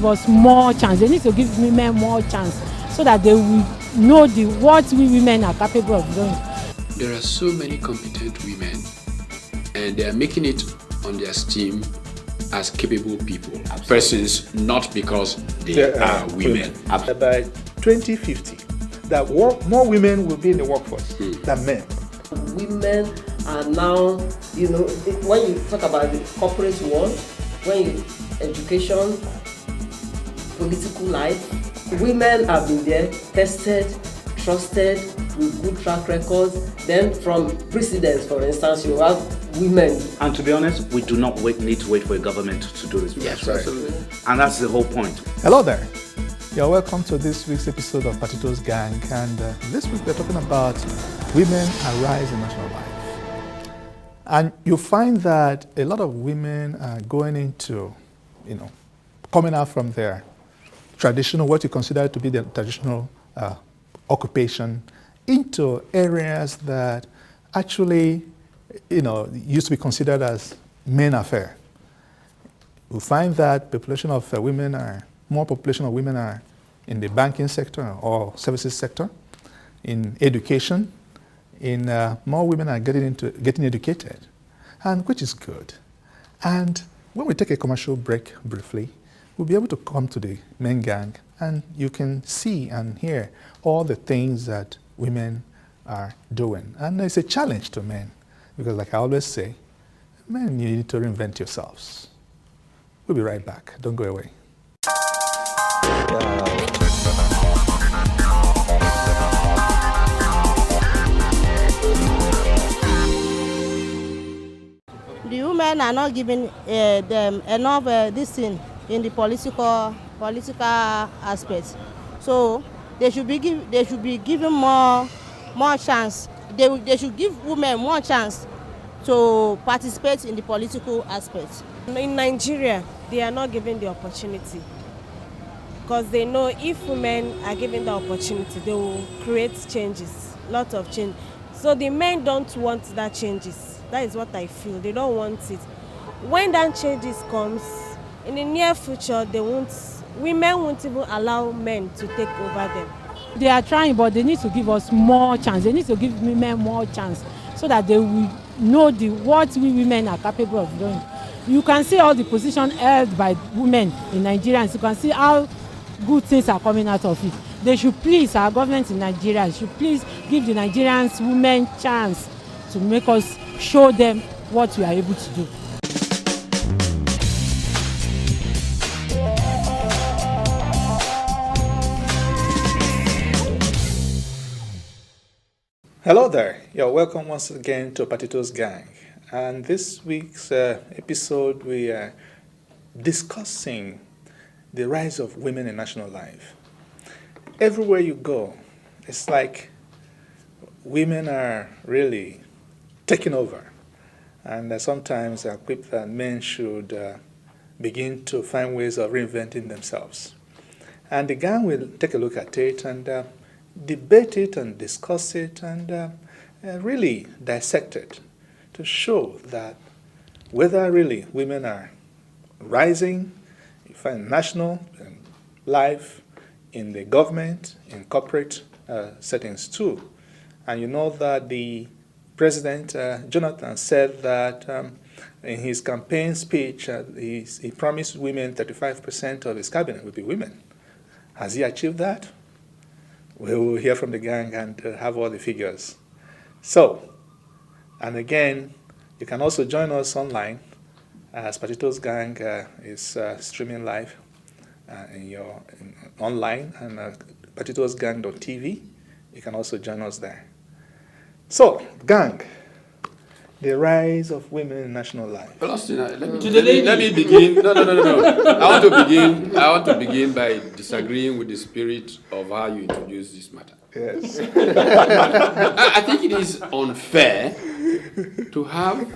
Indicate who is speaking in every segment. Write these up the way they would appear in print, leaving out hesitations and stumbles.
Speaker 1: us more chance. They need to give women more chance so that they will know what we women are capable of doing.
Speaker 2: There are so many competent women, and they are making it on their steam as capable people, persons, not because they are women.
Speaker 3: By 2050, that more women will be in the workforce than men.
Speaker 4: Women are now, when you talk about the corporate world, education, political life, women have been there, tested, trusted, with good track records. Then from precedents, for instance, you have women.
Speaker 5: And to be honest, we do not need to wait for a government to do this.
Speaker 2: Yes, right. Absolutely.
Speaker 5: And that's the whole point.
Speaker 3: Hello there. You're welcome to this week's episode of Patito's Gang. And this week we're talking about women arise in national life. And you find that a lot of women are going into, coming out from their traditional, what you consider to be the traditional occupation, into areas that actually, used to be considered as men affair. We find that more population of women are in the banking sector or services sector, in education, more women are getting educated, and which is good. And when we take a commercial break briefly, we'll be able to come to the main gang, and you can see and hear all the things that women are doing. And it's a challenge to men, because like I always say, men, you need to reinvent yourselves. We'll be right back. Don't go away.
Speaker 6: The women are not giving them enough this thing in the political aspect. So they should be given more chance. They should give women more chance to participate in the political aspect.
Speaker 7: In Nigeria, they are not given the opportunity, because they know if women are given the opportunity, they will create changes, lots of change. So the men don't want that changes. That is what I feel. They don't want it. When that changes comes, in the near future, women won't even allow men to take over them.
Speaker 1: They are trying, but they need to give us more chance. They need to give women more chance so that they will know what we women are capable of doing. You can see all the positions held by women in Nigeria, and you can see how good things are coming out of it. They should please, our government in Nigeria should please give the Nigerians women chance to make us show them what we are able to do.
Speaker 3: Hello there. You're welcome once again to Patito's Gang. And this week's episode, we are discussing the rise of women in national life. Everywhere you go, it's like women are really taking over. And sometimes I quip that men should begin to find ways of reinventing themselves. And the gang will take a look at it and debate it and discuss it and really dissect it to show that whether really women are rising, you find national life, in the government, in corporate settings too. And you know that the President Jonathan said that in his campaign speech, he promised women 35% of his cabinet would be women. Has he achieved that? We will hear from the gang and have all the figures. So, and again, you can also join us online as Patito's Gang is streaming live online and patitosgang.tv. You can also join us there. So, gang, the rise of women in national life.
Speaker 2: Well, Austin, let me begin. No. I want to begin by disagreeing with the spirit of how you introduce this matter.
Speaker 3: Yes.
Speaker 2: I think it is unfair to have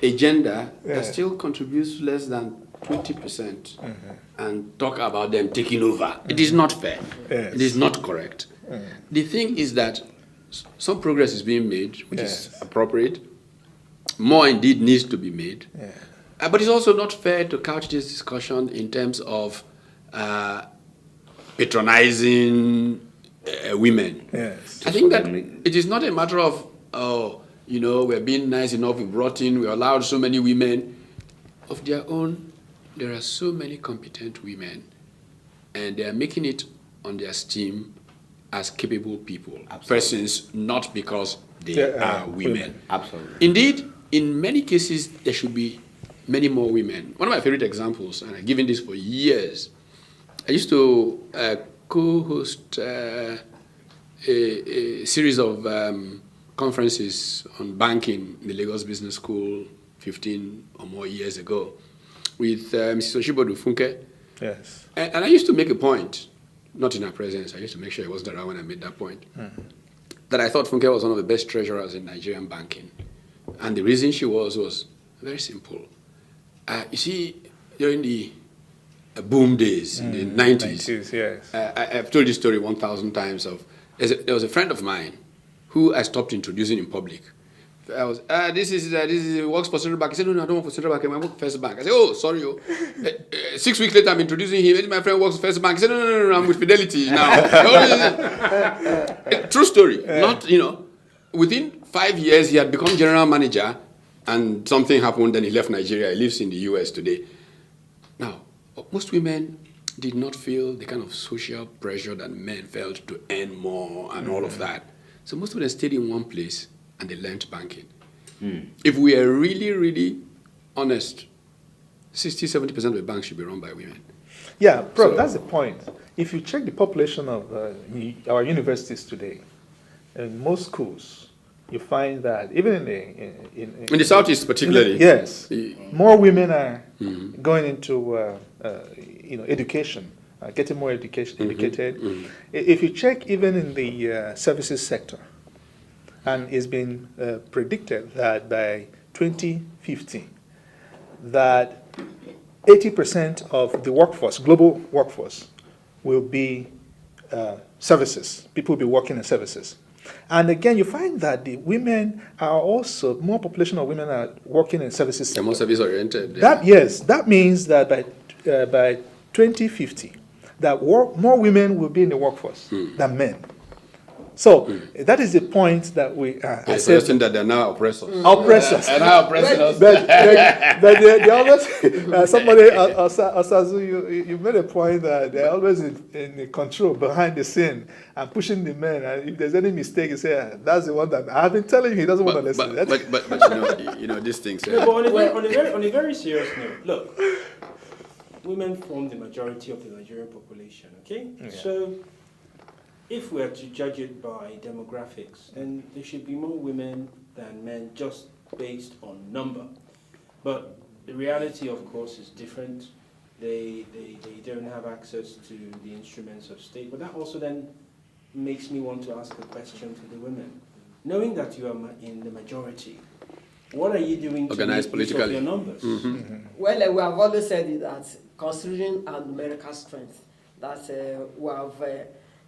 Speaker 2: a gender that still contributes less than 20% and talk about them taking over. It is not fair.
Speaker 3: Yes.
Speaker 2: It is not correct. The thing is that some progress is being made, which is appropriate. More indeed needs to be made. But it's also not fair to couch this discussion in terms of patronizing women.
Speaker 3: Yes.
Speaker 2: I think that it is not a matter of, oh, you know, we're being nice enough, we allowed so many women. Of their own, there are so many competent women, and they are making it on their steam as capable people, persons, not because they are women.
Speaker 5: Absolutely.
Speaker 2: Indeed, in many cases, there should be many more women. One of my favorite examples, and I've given this for years, I used to co-host a series of conferences on banking in the Lagos Business School 15 or more years ago with Mrs. Oshibodu Funke.
Speaker 3: Yes.
Speaker 2: And I used to make a point, not in her presence, I used to make sure I wasn't around when I made that point, that I thought Funke was one of the best treasurers in Nigerian banking. And the reason she was very simple. You see, during the boom days in the 90s,
Speaker 3: yes.
Speaker 2: I've told this story 1,000 times. There was a friend of mine who I stopped introducing in public. I was, this works for Central Bank. He said, no, I don't work for Central Bank. I work for First Bank. I said, oh, sorry. 6 weeks later, I'm introducing him. My friend works for First Bank. He said, no, I'm with Fidelity now. True story. Not, within 5 years, he had become general manager, and something happened, then he left Nigeria. He lives in the US today. Now, most women did not feel the kind of social pressure that men felt to earn more and all of that. So most of them stayed in one place and they learned banking. If we are really, really honest, 60-70% of the banks should be run by women.
Speaker 3: Yeah, Prof, that's the point. If you check the population of our universities today, in most schools, you find that even in
Speaker 2: the Southeast particularly.
Speaker 3: Yes, more women are going into education, getting more educated. If you check even in the services sector, and it's been predicted that by 2050, that 80% of the workforce, global workforce, will be services. People will be working in services. And again, you find that the women are also, more population of women are working in services.
Speaker 2: They're more service-oriented.
Speaker 3: That means that by 2050, that more women will be in the workforce than men. So that is the point that we are
Speaker 2: suggesting that they're now oppressors.
Speaker 3: Oppressors.
Speaker 2: And now oppressing us.
Speaker 3: But they always, somebody, Osazu, you made a point that they're always in the control behind the scene and pushing the men. And if there's any mistake, you say, that's the one that I've been telling you, he doesn't want to listen.
Speaker 2: But these things.
Speaker 8: No, but on a very serious note, look, women form the majority of the Nigerian population, okay? Yeah. So if we are to judge it by demographics, then there should be more women than men just based on number. But the reality, of course, is different. They don't have access to the instruments of state. But that also then makes me want to ask a question to the women. Knowing that you are in the majority, what are you doing to make use of your numbers?
Speaker 4: Well, we have always said it that considering our numerical strength, that we have...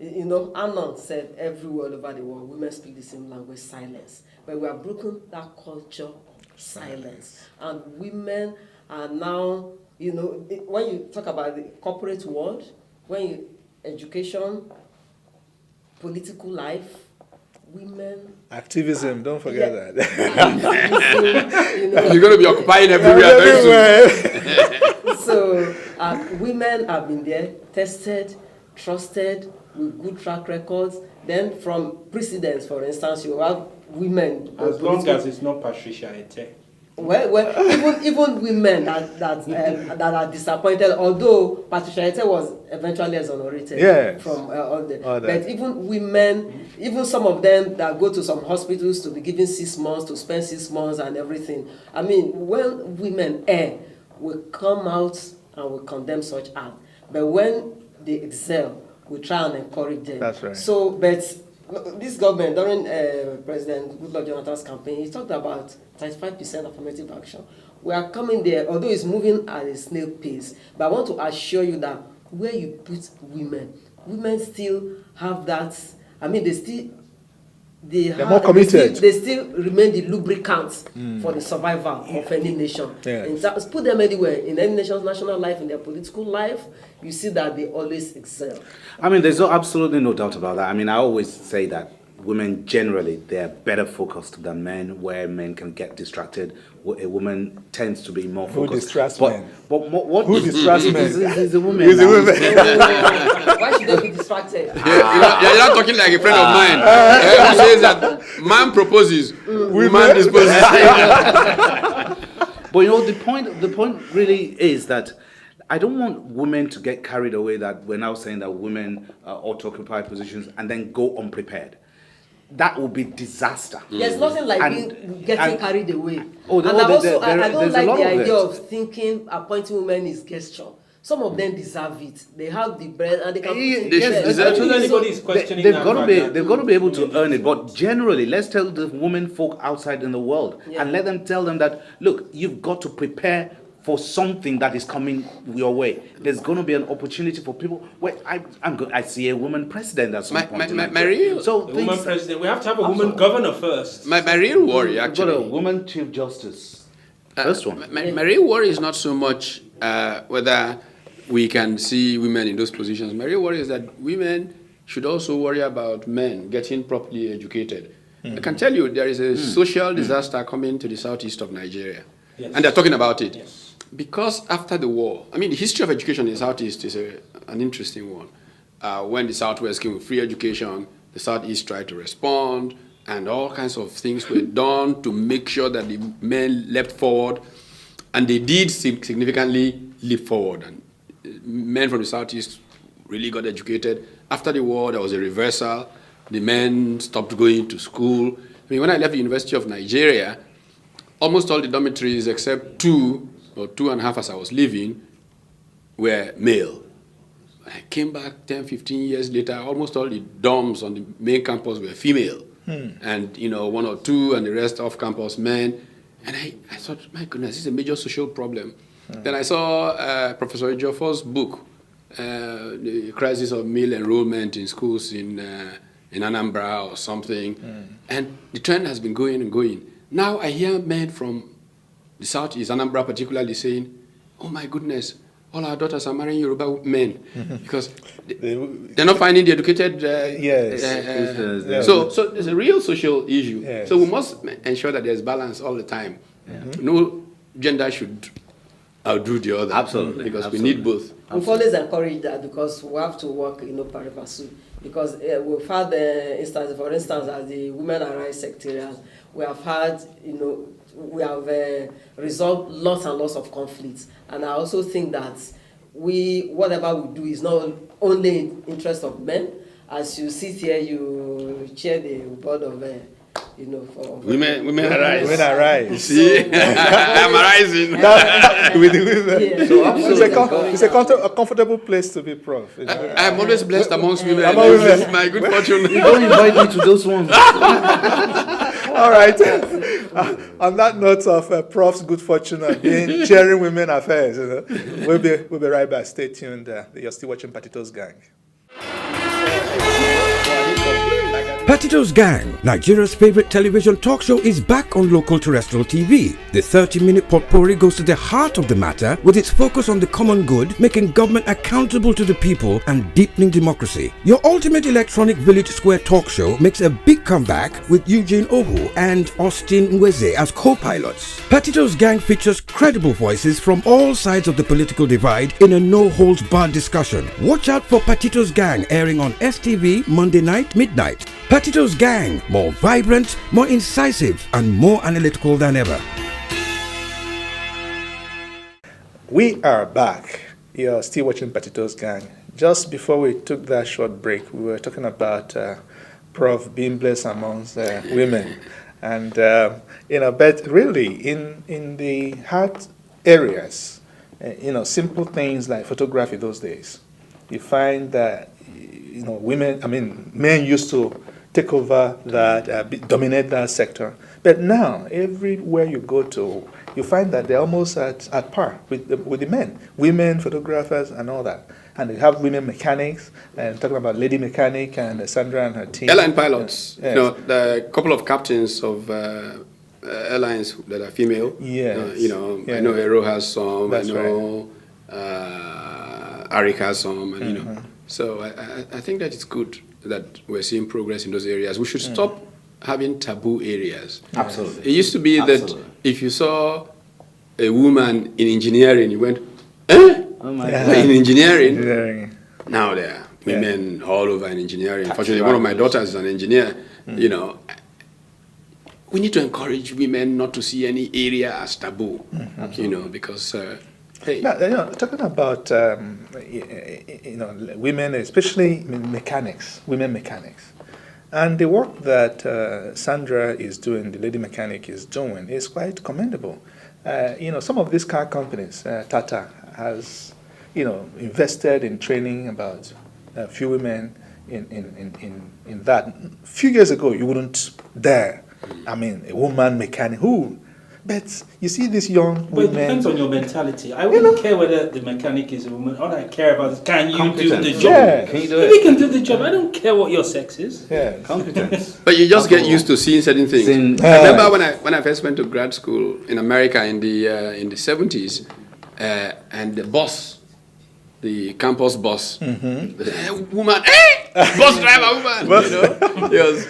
Speaker 4: Anon said everywhere all over the world, women speak the same language, silence. But we have broken that culture of silence. And women are now, when you talk about the corporate world, education, political life, women... Activism,
Speaker 3: don't forget that.
Speaker 2: You're going to be occupying everywhere very soon.
Speaker 4: So, women have been there, tested, trusted, with good track records. Then from precedents, for instance, you have women.
Speaker 8: As long as it's not Patricia Ete.
Speaker 4: Well, even women that are disappointed, although Patricia Ete was eventually exonerated from all the. But even women, even some of them that go to some hospitals to be given 6 months, to spend 6 months and everything. I mean, when women err, we come out and we condemn such acts. But when they excel, we try and encourage them.
Speaker 3: That's right.
Speaker 4: So, but this government, during President Goodluck Jonathan's campaign, he talked about 35% affirmative action. We are coming there, although it's moving at a snail pace. But I want to assure you that where you put women still have that, they still they're
Speaker 3: more committed.
Speaker 4: They still remain the lubricants for the survival of any nation.
Speaker 3: Yes.
Speaker 4: Put them anywhere in any nation's national life, in their political life, you see that they always excel.
Speaker 5: I mean, there's absolutely no doubt about that. I mean, I always say that women generally, they're better focused than men, where men can get distracted. A woman tends to be more focused.
Speaker 3: Who distracts men?
Speaker 5: But what
Speaker 3: Who distracts men?
Speaker 5: Is a woman.
Speaker 3: Is a
Speaker 5: now.
Speaker 3: woman.
Speaker 4: Why should they be distracted?
Speaker 2: You're not talking like a friend of mine who says that man proposes, woman disposes.
Speaker 5: But you know, the point really is that I don't want women to get carried away that we're now saying that women ought to occupy positions and then go unprepared. That would be disaster.
Speaker 4: There's nothing like getting carried away. I don't like the idea of thinking appointing women is gesture. Some of them deserve it. They have the bread and they can.
Speaker 8: Anybody is questioning
Speaker 5: they've got to be able to earn it. But generally, let's tell the women folk outside in the world and let them tell them that, look, you've got to prepare for something that is coming your way. There's going to be an opportunity for people. Well, I see a woman president at some point.
Speaker 8: Woman president. We have to have a woman governor first.
Speaker 2: My real worry, actually.
Speaker 5: We've got a woman chief justice. First one.
Speaker 2: My real worry is not so much whether we can see women in those positions. My real worry is that women should also worry about men getting properly educated. I can tell you there is a social disaster coming to the southeast of Nigeria. Yes. And they're talking about it.
Speaker 8: Yes.
Speaker 2: Because after the war, I mean, the history of education in the Southeast is an interesting one. When the Southwest came with free education, the Southeast tried to respond, and all kinds of things were done to make sure that the men leapt forward, and they did significantly leap forward. And men from the Southeast really got educated. After the war, there was a reversal. The men stopped going to school. I mean, when I left the University of Nigeria, almost all the dormitories except 2 or 2.5 as I was leaving were male. I came back 10, 15 years later, almost all the dorms on the main campus were female. And, 1 or 2 and the rest off campus men. And I thought, my goodness, this is a major social problem. Then I saw Professor Ejiofor's book, The Crisis of Male Enrollment in Schools in Anambra or something. And the trend has been going and going. Now I hear men from the Southeast, Anambra particularly, saying, oh my goodness, all our daughters are marrying Yoruba men because they're not finding the educated. So there's a real social issue. Yes. So we must ensure that there's balance all the time. No gender should outdo the other.
Speaker 5: Absolutely.
Speaker 2: Because we need both.
Speaker 4: We've always encouraged that because we have to work, pari passu. Because we've had instances, for instance, as the Women and Rights Secretariat, we have had, we have resolved lots and lots of conflicts. And I also think that whatever we do is not only in interest of men. As you sit here, you chair the board of, for
Speaker 2: women arise.
Speaker 3: Women arise.
Speaker 2: You see, I'm arising.
Speaker 3: With the women. Yeah. So it's a comfortable place to be, Prof.
Speaker 2: I'm always blessed amongst women.
Speaker 3: This
Speaker 2: is my good fortune.
Speaker 5: You don't invite me to those ones.
Speaker 3: All right. On that note of Prof's good fortune in chairing women affairs, we'll be right back. Stay tuned. You're still watching Patito's Gang.
Speaker 9: Patito's Gang, Nigeria's favorite television talk show, is back on local terrestrial TV. The 30-minute potpourri goes to the heart of the matter with its focus on the common good, making government accountable to the people and deepening democracy. Your ultimate electronic village square talk show makes a big comeback with Eugene Ohu and Austin Nweze as co-pilots. Patito's Gang features credible voices from all sides of the political divide in a no-holds-barred discussion. Watch out for Patito's Gang airing on STV Monday night, midnight. Patito's Gang, more vibrant, more incisive, and more analytical than ever.
Speaker 3: We are back. You're still watching Patito's Gang. Just before we took that short break, we were talking about Prof being blessed amongst women. And, but really, in the hard areas, simple things like photography those days, you find that, men used to take over that, dominate that sector. But now, everywhere you go to, you find that they're almost at par with the men, women, photographers, and all that. and they have women mechanics, and talking about lady mechanic and Sandra and her team.
Speaker 2: Airline pilots.
Speaker 3: Yes.
Speaker 2: You know, the couple of captains of airlines that are female.
Speaker 3: Yes.
Speaker 2: You know,
Speaker 3: Yeah.
Speaker 2: I know Aero has some.
Speaker 3: That's
Speaker 2: I know Arik has some, and you know. So I think that it's good that we're seeing progress in those areas. We should stop having taboo areas.
Speaker 5: Absolutely.
Speaker 2: It used to be that if you saw a woman in engineering, you went, eh?
Speaker 5: Oh my
Speaker 3: Yeah.
Speaker 5: God.
Speaker 2: In engineering.
Speaker 3: Engineering.
Speaker 2: Now there are women all over in engineering. Fortunately, one of my daughters is an engineer. You know, we need to encourage women not to see any area as taboo. You know, because hey,
Speaker 3: Now, you know, talking about you know, women, especially mechanics, women mechanics, and the work that Sandra is doing, the lady mechanic is doing, is quite commendable. You know, some of these car companies, Tata has, you know, invested in training about a few women in that. A few years ago, you wouldn't dare. I mean, a woman mechanic who. But you see these young
Speaker 8: But it
Speaker 3: women.
Speaker 8: depends on your mentality. I wouldn't care whether the mechanic is a woman. All I care about is, can you do the
Speaker 5: Competence.
Speaker 8: job?
Speaker 3: Yeah.
Speaker 5: Can you do
Speaker 8: If you
Speaker 5: it?
Speaker 8: can do the job, I don't care what your sex is.
Speaker 3: Yeah.
Speaker 5: Competence.
Speaker 2: but you just get used to seeing certain things. I remember when I first went to grad school in America in the 70s, and the boss, the campus boss, woman, hey, bus driver, woman, you know. Yes.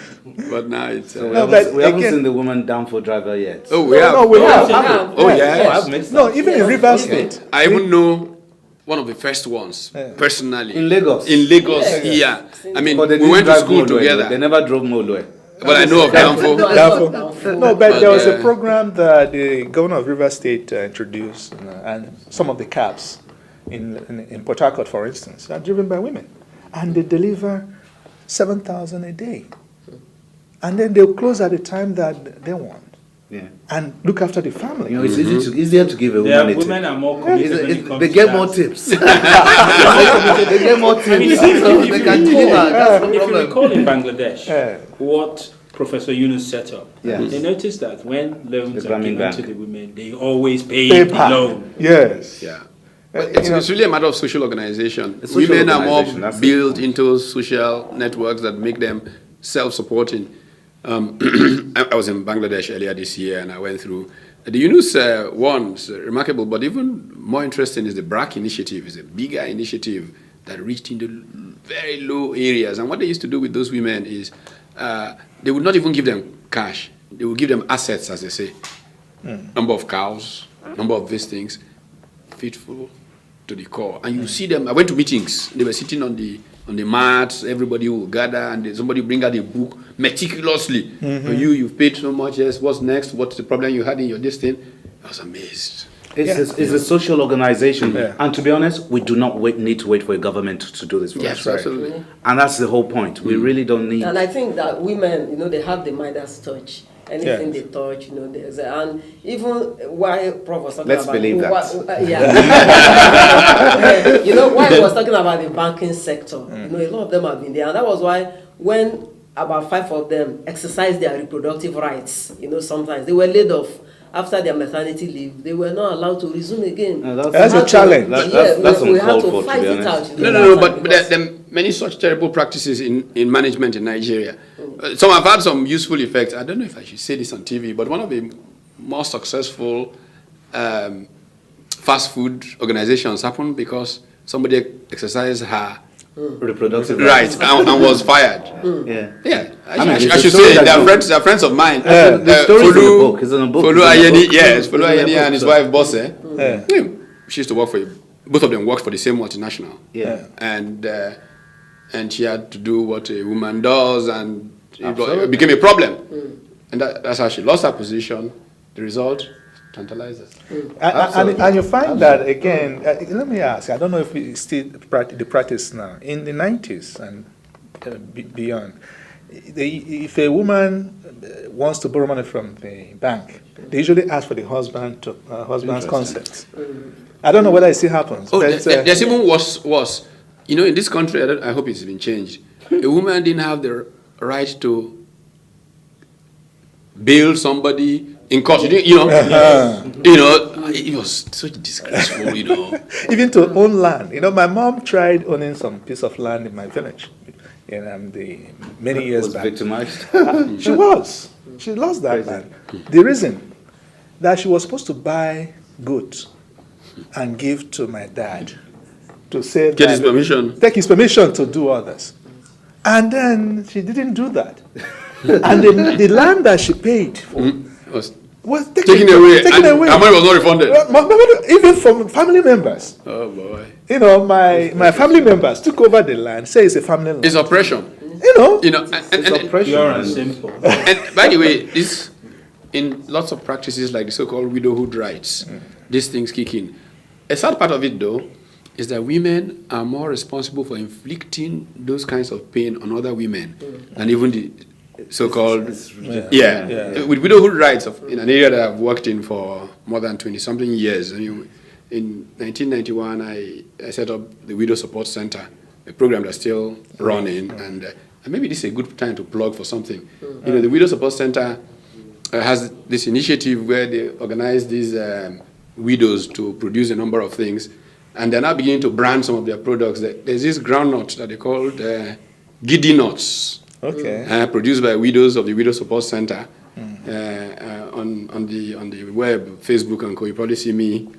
Speaker 2: But now it's.
Speaker 5: We
Speaker 3: No,
Speaker 5: haven't,
Speaker 3: but
Speaker 5: we haven't
Speaker 3: again-
Speaker 5: seen the woman down for driver yet.
Speaker 2: Oh, we have.
Speaker 3: No, we have.
Speaker 2: Oh, yes.
Speaker 5: Oh, I've mixed
Speaker 3: No,
Speaker 5: up.
Speaker 3: even in Rivers State.
Speaker 2: I even know one of the first ones personally.
Speaker 5: In Lagos?
Speaker 2: In Lagos, yeah. I mean,
Speaker 5: But they
Speaker 2: we
Speaker 5: didn't
Speaker 2: went to
Speaker 5: drive
Speaker 2: school
Speaker 5: Molue.
Speaker 2: together.
Speaker 5: They never drove Molue.
Speaker 2: But I know of Danfo.
Speaker 3: No, but there was a
Speaker 2: uh,
Speaker 3: program that the governor of Rivers State introduced, and some of the cabs in Port Harcourt, for instance, are driven by women, and they deliver 7,000 a day, and then they'll close at the time that they want,
Speaker 5: Yeah.
Speaker 3: and look after the family.
Speaker 5: You know, it's easier to give a
Speaker 8: There
Speaker 5: woman
Speaker 8: are
Speaker 5: a tip.
Speaker 8: women are more committed when it comes
Speaker 5: They
Speaker 8: to
Speaker 5: get
Speaker 8: that.
Speaker 5: more tips. They get more tips.
Speaker 8: I mean,
Speaker 5: So
Speaker 8: if
Speaker 5: they
Speaker 8: you
Speaker 5: can
Speaker 8: recall-
Speaker 5: deliver. That's the
Speaker 8: If you
Speaker 5: problem.
Speaker 8: recall in Bangladesh,
Speaker 3: Yeah.
Speaker 8: what Professor Yunus set up,
Speaker 5: Yeah.
Speaker 8: they noticed that when loans
Speaker 5: The
Speaker 8: are
Speaker 5: Grameen
Speaker 8: given
Speaker 5: Bank.
Speaker 8: to the women, they always pay the
Speaker 3: Paper.
Speaker 8: loan.
Speaker 3: Yes.
Speaker 2: Yeah.
Speaker 3: Uh,
Speaker 2: But it's,
Speaker 3: you know-
Speaker 2: it's really a matter of social organization.
Speaker 5: It's social
Speaker 2: Women are more
Speaker 5: organization, that's
Speaker 2: built into social networks that make them self-supporting. I was in Bangladesh earlier this year, and I went through the Yunus one is remarkable, but even more interesting is the BRAC initiative. It's a bigger initiative that reached into very low areas. And what they used to do with those women is they would not even give them cash. They would give them assets, as they say. Number of cows, number of these things, faithful to the core. And you see them, I went to meetings, they were sitting on the mats, everybody will gather, and somebody bring out a book meticulously. You've paid so much, yes, what's next, what's the problem you had in your destiny? I was amazed.
Speaker 5: It's a social organization.
Speaker 3: Yeah.
Speaker 5: And to be honest, we do not need to wait for a government to do this for
Speaker 2: Yes,
Speaker 5: us.
Speaker 2: absolutely.
Speaker 5: And that's the whole point. We really don't need.
Speaker 4: And I think that women, you know, they have the Midas touch. Anything
Speaker 3: Yes.
Speaker 4: they touch, you know, there's and even why Prof was talking
Speaker 5: Let's
Speaker 4: about
Speaker 5: believe that.
Speaker 4: yeah. You know, why he was talking about the banking sector. You know, a lot of them have been there, and that was why when about 5 of them exercised their reproductive rights, you know, sometimes they were laid off after their maternity leave. They were not allowed to resume again.
Speaker 5: No,
Speaker 3: That's a challenge.
Speaker 5: That's
Speaker 4: we had
Speaker 5: uncalled
Speaker 4: to
Speaker 5: for, to
Speaker 4: fight
Speaker 5: be
Speaker 4: it
Speaker 5: honest.
Speaker 4: out. You
Speaker 2: No,
Speaker 4: know,
Speaker 2: no, no,
Speaker 4: outside
Speaker 2: but
Speaker 4: because-
Speaker 2: there are many such terrible practices in management in Nigeria. Some have had some useful effects. I don't know if I should say this on TV, but one of the more successful fast food organizations happened because somebody exercised her
Speaker 5: Reproductive
Speaker 2: right and was fired.
Speaker 5: Yeah.
Speaker 2: Yeah,
Speaker 5: I mean,
Speaker 2: I
Speaker 5: it's a
Speaker 2: should
Speaker 5: story
Speaker 2: say
Speaker 5: that
Speaker 2: they're friends of mine.
Speaker 5: The story's in the book. It's in the book.
Speaker 2: Folu
Speaker 5: It's in the
Speaker 2: Ayeni,
Speaker 5: book.
Speaker 2: yes,
Speaker 5: It's
Speaker 2: Folu
Speaker 5: in the
Speaker 2: Ayeni
Speaker 5: book,
Speaker 2: and his
Speaker 5: so-
Speaker 2: wife Bosse.
Speaker 3: Yeah.
Speaker 2: She used to work for, both of them worked for the same multinational.
Speaker 5: Yeah.
Speaker 2: And she had to do what a woman does, and
Speaker 5: Absolutely.
Speaker 2: it became a problem. And that's how she lost her position. The result tantalizes.
Speaker 3: And you find that again. Let me ask. I don't know if it's still the practice now. In the 90s and beyond, if a woman wants to borrow money from the bank, they usually ask for the husband's consent. I don't know whether it still happens.
Speaker 2: Oh,
Speaker 3: but,
Speaker 2: there's even worse. You know, in this country, I hope it's been changed. A woman didn't have the right to bail somebody, in court. You know, it was such disgraceful.
Speaker 3: Even to own land. My mom tried owning some piece of land in my village. Many years
Speaker 5: Was
Speaker 3: back.
Speaker 5: victimized.
Speaker 3: She was. She lost that land. The reason that she was supposed to buy goods and give to my dad to say
Speaker 2: Get his permission.
Speaker 3: Take his permission to do others. And then she didn't do that. And the land that she paid for was
Speaker 2: Taken away.
Speaker 3: Taken away.
Speaker 2: Her money was not refunded.
Speaker 3: Even from family members.
Speaker 2: Oh boy.
Speaker 3: My family members took over the land, say it's a family land.
Speaker 2: It's oppression.
Speaker 5: It's oppression.
Speaker 8: Pure and simple.
Speaker 2: And by the way, this in lots of practices like the so-called widowhood rights, these things kick in. A sad part of it, though, is that women are more responsible for inflicting those kinds of pain on other women than even the so-called with widowhood rights in an area that I've worked in for more than 20-something years. In 1991, I set up the Widow Support Center, a program that's still running, and maybe this is a good time to plug for something. The Widow Support Center has this initiative where they organize these widows to produce a number of things, and they're now beginning to brand some of their products. There's this groundnut that they call Giddy Nuts, produced by widows of the Widow Support Center on the web, Facebook and co. You probably see me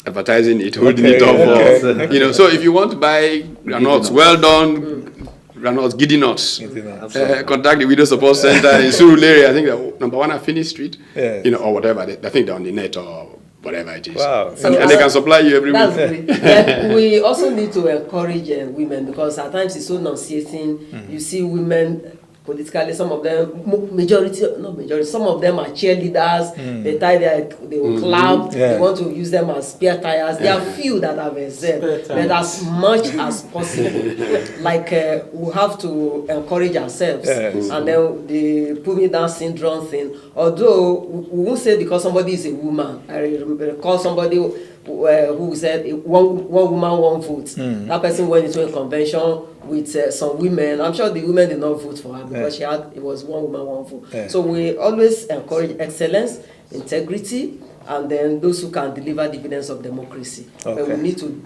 Speaker 2: advertising it, holding it up. So if you want to buy granuts, well done. Granuts, Giddy Nuts. Contact the Widow Support Center in Surulere. I think they're number 1 at Finney Street. Or whatever. I think they're on the net or whatever it is.
Speaker 3: Wow.
Speaker 2: And they can supply you every
Speaker 4: That's
Speaker 2: week.
Speaker 4: great. Then we also need to encourage women, because at times it's so nauseating. You see women politically, some of them, some of them are cheerleaders. They they will clap. They want to use them as spare tires. There are few that have exempt, but as much as possible, we have to encourage ourselves. And then the put me down syndrome thing. Although we won't say because somebody is a woman. I recall somebody who said one woman, one vote. That person went into a convention with some women. I'm sure the women did not vote for her because it was one woman, one vote. So we always encourage excellence, integrity, and then those who can deliver dividends of democracy. But we need to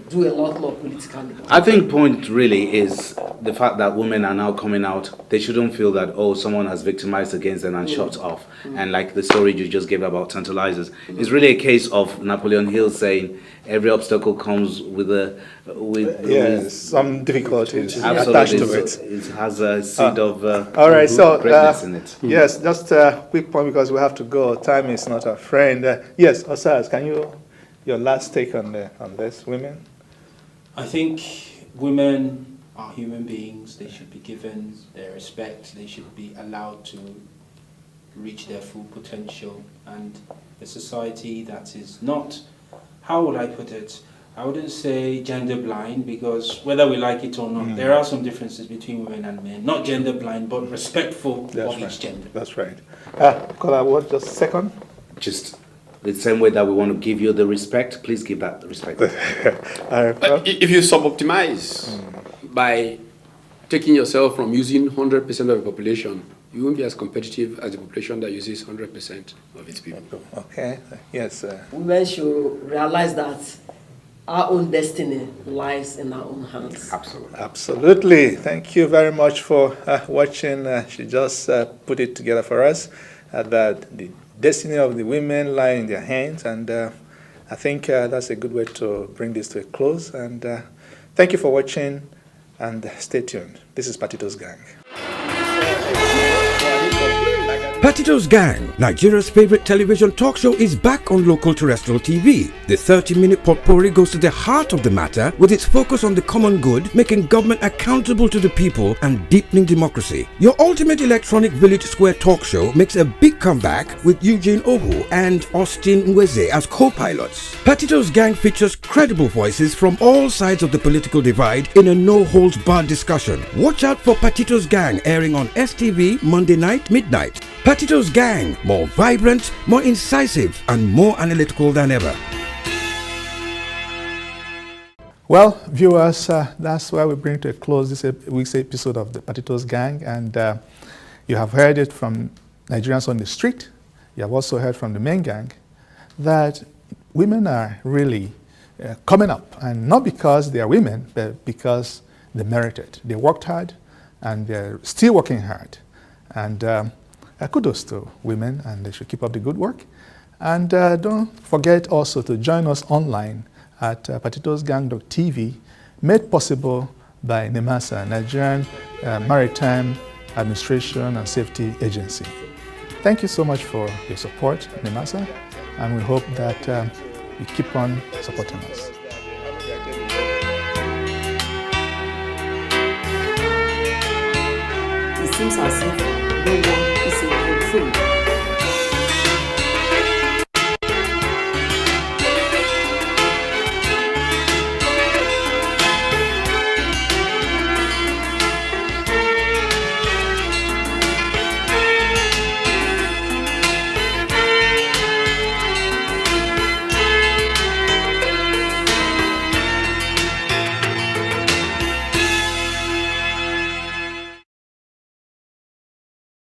Speaker 4: do a lot more politically.
Speaker 5: I think point really is the fact that women are now coming out. They shouldn't feel that, someone has victimized against them and shut off. And like the story you just gave about tantalizers, it's really a case of Napoleon Hill saying every obstacle comes with
Speaker 3: some difficulties
Speaker 5: attached
Speaker 3: to it.
Speaker 5: It has a seed of
Speaker 3: all right, so
Speaker 5: greatness in it.
Speaker 3: Yes, just a quick point because we have to go. Time is not our friend. Yes, Osas, can your last take on this, women?
Speaker 8: I think women are human beings. They should be given their respect. They should be allowed to reach their full potential. And a society that is not, how would I put it? I wouldn't say gender blind, because whether we like it or not, there are some differences between women and men. Not gender blind, but respectful of each gender.
Speaker 3: That's right. Kola, what, just a second?
Speaker 5: Just the same way that we want to give you the respect, please give that the respect.
Speaker 2: If you sub-optimize by taking yourself from using 100% of the population, you won't be as competitive as the population that uses 100% of its people.
Speaker 3: Okay. Yes.
Speaker 4: Women should realize that our own destiny lies in our own hands.
Speaker 3: Absolutely. Thank you very much for watching. She just put it together for us that the destiny of the women lie in their hands, and I think that's a good way to bring this to a close. And thank you for watching, and stay tuned. This is Patito's Gang.
Speaker 9: Patito's Gang, Nigeria's favorite television talk show, is back on local terrestrial TV. The 30-minute potpourri goes to the heart of the matter with its focus on the common good, making government accountable to the people and deepening democracy. Your ultimate electronic village square talk show makes a big comeback with Eugene Ohu and Austin Nweze as co-pilots. Patito's Gang features credible voices from all sides of the political divide in a no-holds-barred discussion. Watch out for Patito's Gang airing on STV Monday night, midnight. Patito's Gang, more vibrant, more incisive, and more analytical than ever.
Speaker 3: Well, viewers, that's why we bring to a close this week's episode of the Patito's Gang. And you have heard it from Nigerians on the street. you have also heard from the main gang, that women are really coming up, and not because they are women, but because they merit it. They worked hard, and they're still working hard. And kudos to women, and they should keep up the good work. And don't forget also to join us online at patitosgang.tv, made possible by NEMASA, Nigerian Maritime Administration and Safety Agency. Thank you so much for your support, NEMASA, and we hope that you keep on supporting us.
Speaker 4: It seems as if no one is in control.